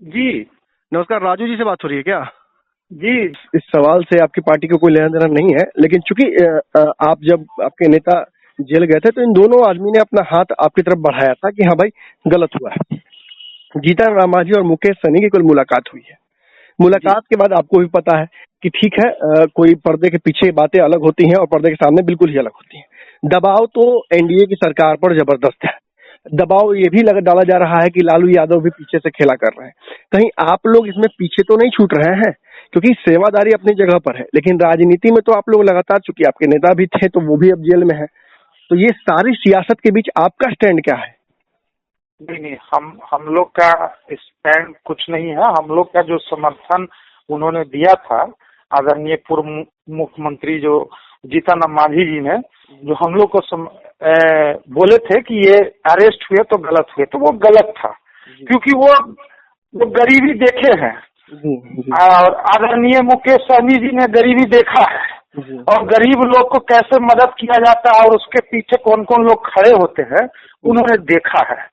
जी नमस्कार, राजू जी से बात हो रही है क्या? जी इस सवाल से आपकी पार्टी को कोई लेना देना नहीं है, लेकिन चूंकि आप जब आपके नेता जेल गए थे तो इन दोनों आदमी ने अपना हाथ आपकी तरफ बढ़ाया था कि हाँ भाई गलत हुआ है। जीतन राम मांझी और मुकेश सहनी की कुल मुलाकात हुई है। मुलाकात के बाद आपको भी पता है कि ठीक है, कोई पर्दे के पीछे बातें अलग होती हैं और पर्दे के सामने बिल्कुल ही अलग होती हैं। दबाव तो एनडीए की सरकार पर जबरदस्त है। दबाव ये भी डाला जा रहा है कि लालू यादव भी पीछे से खेला कर रहे हैं। कहीं आप लोग इसमें पीछे तो नहीं छूट रहे हैं? क्योंकि सेवादारी अपनी जगह पर है, लेकिन राजनीति में तो आप लोग लगातार, चूंकि आपके नेता भी थे तो वो भी अब जेल में है, तो ये सारी सियासत के बीच आपका स्टैंड क्या है? नहीं, हम लोग का स्टैंड कुछ नहीं है। हम लोग का जो समर्थन उन्होंने दिया था आदरणीय पूर्व मुख्यमंत्री जो जीतन राम मांझी जी ने, जो हम लोग को बोले थे कि ये अरेस्ट हुए तो गलत हुए, तो वो गलत था क्योंकि वो गरीबी देखे हैं और आदरणीय मुकेश सहनी जी ने गरीबी देखा है और गरीब लोग को कैसे मदद किया जाता है और उसके पीछे कौन कौन लोग खड़े होते हैं उन्होंने देखा है।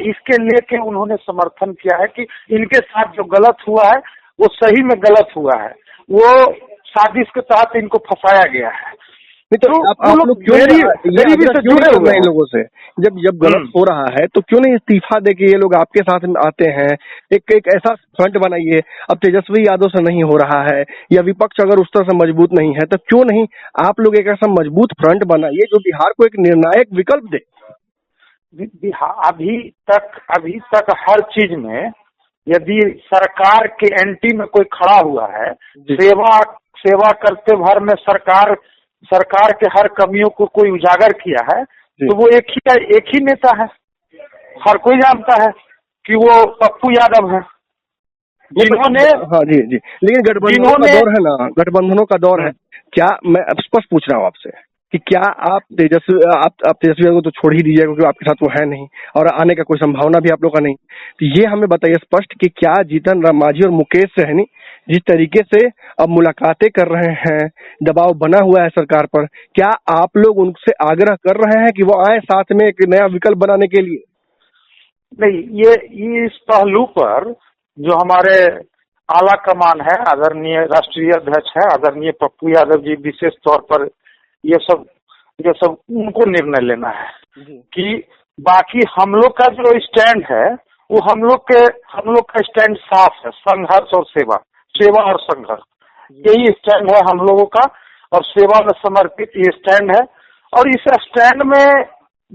इसके लेके उन्होंने समर्थन किया है कि इनके साथ जो गलत हुआ है वो सही में गलत हुआ है, वो साजिश के तहत इनको फंसाया गया है। तो आप लोग क्यों गरीबी से जुड़े हुए हैं इन लोगों से? जब गलत हो रहा है तो क्यों नहीं इस्तीफा दे के ये लोग आपके साथ आते हैं? एक ऐसा फ्रंट बनाइए। अब तेजस्वी यादव से नहीं हो रहा है या विपक्ष अगर उस तरह से मजबूत नहीं है तो क्यों नहीं आप लोग एक ऐसा मजबूत फ्रंट बनाइए जो बिहार को एक निर्णायक विकल्प दे। अभी तक हर चीज में यदि सरकार के एंटी में कोई खड़ा हुआ है, सेवा करते भर में सरकार के हर कमियों को कोई उजागर किया है, तो वो एक ही नेता है। हर कोई जानता है कि वो पप्पू यादव है, जिन्होंने हाँ जी, लेकिन गठबंधनों का दौर है ना, गठबंधनों का दौर है। क्या मैं अब स्पष्ट पूछ रहा हूँ आपसे कि क्या आप तेजस्वी को तो छोड़ ही दीजिएगा क्योंकि आपके साथ वो है नहीं और आने का कोई संभावना भी आप लोग का नहीं, तो ये हमें बताइए स्पष्ट कि क्या जीतन राम मांझी और मुकेश सहनी जिस तरीके से अब मुलाकातें कर रहे हैं, दबाव बना हुआ है सरकार पर, क्या आप लोग उनसे आग्रह कर रहे हैं कि वो आए साथ में एक नया विकल्प बनाने के लिए? नहीं, ये इस पहलू पर जो हमारे आला कमान है, आदरणीय राष्ट्रीय अध्यक्ष है आदरणीय पप्पू यादव जी, विशेष तौर पर ये सब उनको निर्णय लेना है कि बाकी हम लोग का जो स्टैंड है वो हम लोग का स्टैंड साफ है। संघर्ष और सेवा और संघर्ष, यही स्टैंड है हम लोगों का और सेवा में समर्पित ये स्टैंड है। और इस स्टैंड में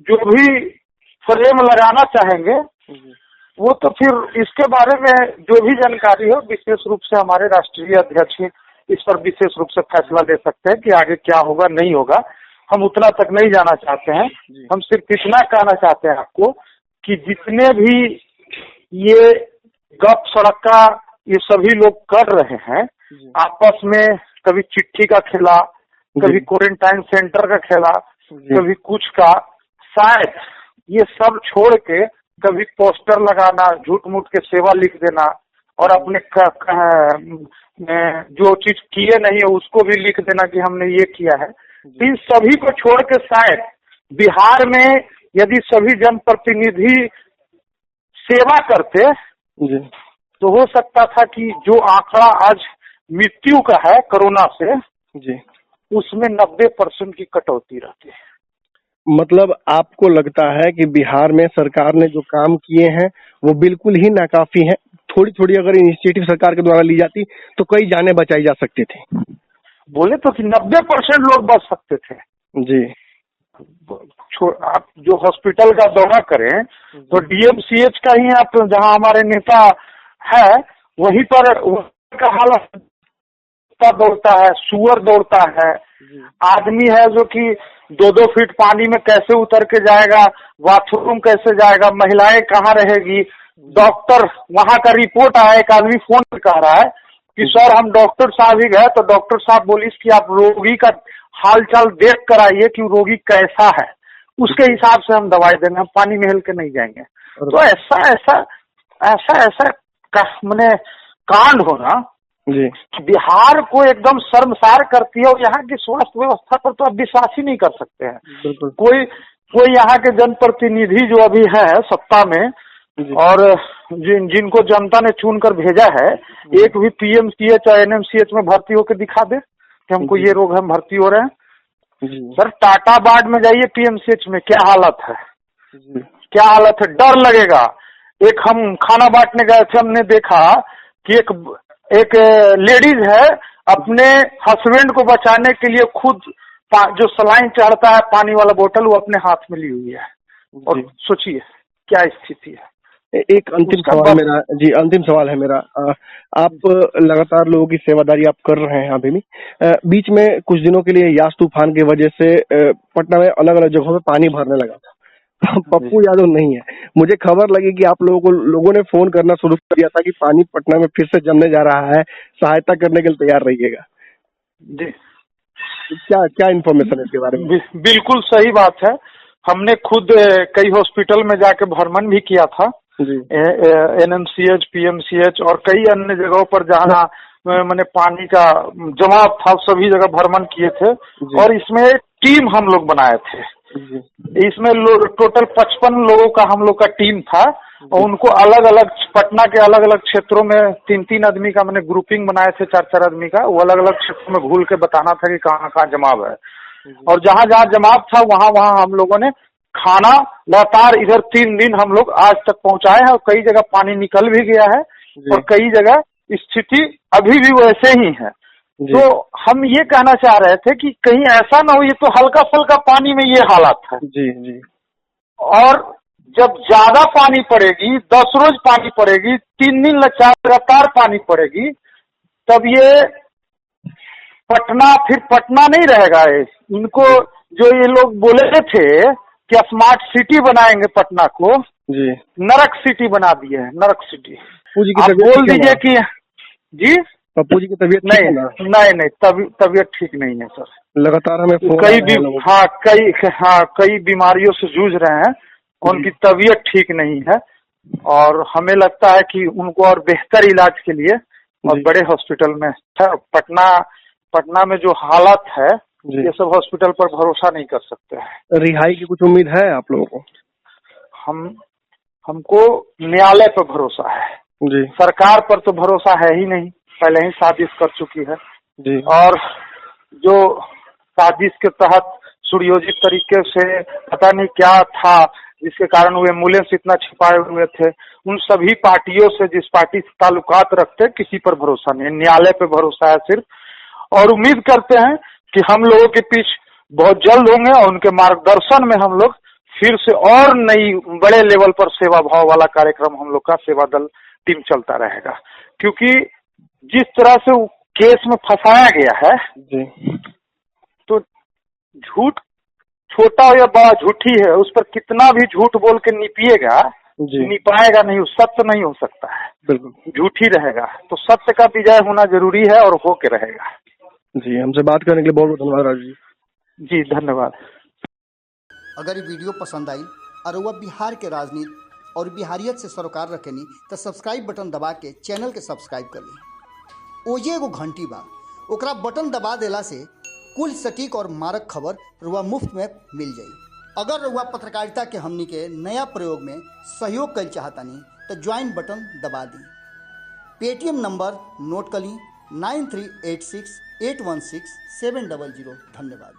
जो भी फ्रेम लगाना चाहेंगे वो तो फिर इसके बारे में जो भी जानकारी हो विशेष रूप से हमारे राष्ट्रीय अध्यक्ष इस पर विशेष रूप से फैसला ले सकते हैं कि आगे क्या होगा नहीं होगा। हम उतना तक नहीं जाना चाहते हैं। हम सिर्फ इतना कहना चाहते हैं आपको कि जितने भी ये गप सड़का ये सभी लोग कर रहे हैं आपस में, कभी चिट्ठी का खेला, कभी क्वारंटाइन सेंटर का खेला, कभी कुछ का, शायद ये सब छोड़ के कभी पोस्टर लगाना, झूठ मूठ के सेवा लिख देना और अपने जो चीज किए नहीं है उसको भी लिख देना कि हमने ये किया है। इन सभी को छोड़ के शायद बिहार में यदि सभी जनप्रतिनिधि सेवा करते तो हो सकता था कि जो आंकड़ा आज मृत्यु का है कोरोना से उसमें 90% की कटौती रहती है। मतलब आपको लगता है कि बिहार में सरकार ने जो काम किए हैं वो बिल्कुल ही नाकाफी है? थोड़ी थोड़ी अगर इनिशिएटिव सरकार के द्वारा ली जाती तो कई जानें बचाई जा सकती थी। बोले तो कि 90% लोग बच सकते थे जी। आप जो हॉस्पिटल का दौरा करें तो डीएमसीएच का ही आप जहां हमारे नेता है वहीं पर का हालत दौड़ता है, सुअर दौड़ता है, आदमी है जो कि 2-2 फीट पानी में कैसे उतर के जाएगा, बाथरूम कैसे जाएगा, महिलाएं कहाँ रहेगी, डॉक्टर वहां का रिपोर्ट आया, एक आदमी फोन पे कह रहा है कि सर हम डॉक्टर साहब ही गए तो डॉक्टर साहब बोली कि आप रोगी का हालचाल देख कर आइए कि रोगी कैसा है, उसके हिसाब से हम दवाई देंगे, हम पानी में हिल के नहीं जाएंगे। तो ऐसा मैंने कांड होना बिहार को एकदम शर्मसार करती है और यहाँ की स्वास्थ्य व्यवस्था पर तो आप विश्वास ही नहीं कर सकते हैं। कोई यहाँ के जनप्रतिनिधि जो अभी है सत्ता में जी। और जिनको जनता ने चुन कर भेजा है, एक भी पीएमसीएच और एनएमसीएच में भर्ती होकर दिखा दे कि हमको ये रोग हम भर्ती हो रहे हैं। जी। सर टाटा बाड में जाइए, पीएमसीएच में क्या हालत है, जी। क्या हालत है, डर लगेगा। एक हम खाना बांटने गए थे, हमने देखा कि एक लेडीज है, अपने हस्बैंड को बचाने के लिए खुद जो सलाइन चढ़ता है पानी वाला बोतल, वो अपने हाथ में ली हुई है। और सोचिए क्या स्थिति है। एक अंतिम सवाल है मेरा जी, अंतिम सवाल है मेरा। आप लगातार लोगों की सेवादारी आप कर रहे हैं अभी भी। बीच में कुछ दिनों के लिए यास तूफान की वजह से पटना में अलग अलग जगहों पे पानी भरने लगा था। पप्पू यादव नहीं है, मुझे खबर लगी कि आप लोगों ने फोन करना शुरू कर दिया था कि पानी पटना में फिर से जमने जा रहा है, सहायता करने के लिए तैयार रहिएगा जी। क्या क्या इन्फॉर्मेशन है इसके बारे में? बिल्कुल सही बात है। हमने खुद कई हॉस्पिटल में जाके भ्रमण भी किया था, एनएमसीएच, पीएमसीएच और कई अन्य जगहों पर जहाँ मैंने पानी का जमाव था, सभी जगह भ्रमण किए थे। और इसमें टीम हम लोग बनाए थे। इसमें टोटल 55 लोगों का हम लोग का टीम था और उनको अलग अलग पटना के अलग अलग क्षेत्रों में 3-3 आदमी का मैंने ग्रुपिंग बनाए थे, 4-4 आदमी का। वो अलग अलग क्षेत्रों में घूल के बताना था कि कहाँ कहाँ जमाव है और जहाँ जहाँ जमाव था वहाँ वहाँ हम लोगों ने खाना लगातार इधर 3 दिन हम लोग आज तक पहुँचाए हैं और कई जगह पानी निकल भी गया है और कई जगह स्थिति अभी भी वैसे ही है। तो हम ये कहना चाह रहे थे कि कहीं ऐसा ना हो, ये तो हल्का फुल्का पानी में ये हालत है। जी। और जब ज्यादा पानी पड़ेगी, 10 रोज पानी पड़ेगी, 3 दिन लगातार पानी पड़ेगी, तब ये पटना फिर पटना नहीं रहेगा। इनको जो ये लोग बोले थे कि स्मार्ट सिटी बनाएंगे पटना को, जी नरक सिटी बना दिए है, नरक सिटी। आप बोल दीजिए कि जी पप्पू जी की तबीयत नहीं, तबीयत ठीक नहीं है सर। लगातार हमें कई बीमारियों से जूझ रहे हैं, उनकी तबीयत ठीक नहीं है और हमें लगता है कि उनको और बेहतर इलाज के लिए और बड़े हॉस्पिटल में पटना में जो हालत है, ये सब हॉस्पिटल पर भरोसा नहीं कर सकते हैं। रिहाई की कुछ उम्मीद है आप लोगों को? हमको न्यायालय पर भरोसा है जी। सरकार पर तो भरोसा है ही नहीं, पहले ही साजिश कर चुकी है जी। और जो साजिश के तहत सुनियोजित तरीके से पता नहीं क्या था जिसके कारण वो एम्बुलेंस इतना छिपाए हुए थे, उन सभी पार्टियों से जिस पार्टी से ताल्लुकात रखते किसी पर भरोसा नहीं है, न्यायालय पे भरोसा है सिर्फ। और उम्मीद करते हैं कि हम लोगों के बीच बहुत जल्द होंगे और उनके मार्गदर्शन में हम लोग फिर से और नई बड़े लेवल पर सेवा भाव वाला कार्यक्रम हम लोग का सेवा दल टीम चलता रहेगा। क्योंकि जिस तरह से केस में फंसाया गया है जी, तो झूठ छोटा हो या बड़ा झूठी है, उस पर कितना भी झूठ बोल के निपिएगा, निपाएगा नहीं, सत्य नहीं हो सकता है, बिल्कुल झूठी रहेगा। तो सत्य का विजय होना जरूरी है और हो के रहेगा जी। हमसे बात करने के लिए बहुत बहुत धन्यवाद राजू जी। जी धन्यवाद। अगर ये वीडियो पसंद आई और वह बिहार के राजनीति और बिहारियत से सरोकार रखेनी तो सब्सक्राइब बटन दबा के चैनल के सब्सक्राइब कर ली। ओजे एगो घंटी बा, ओकरा बटन दबा देला से कुल सटीक और मारक खबर रुआ मुफ्त में मिल जाई। अगर रुआ पत्रकारिता के हमनी के नया प्रयोग में सहयोग कर चाहतानी तो ज्वाइन बटन दबा दी। पेटीएम नंबर नोट कर ली 9386816700। धन्यवाद।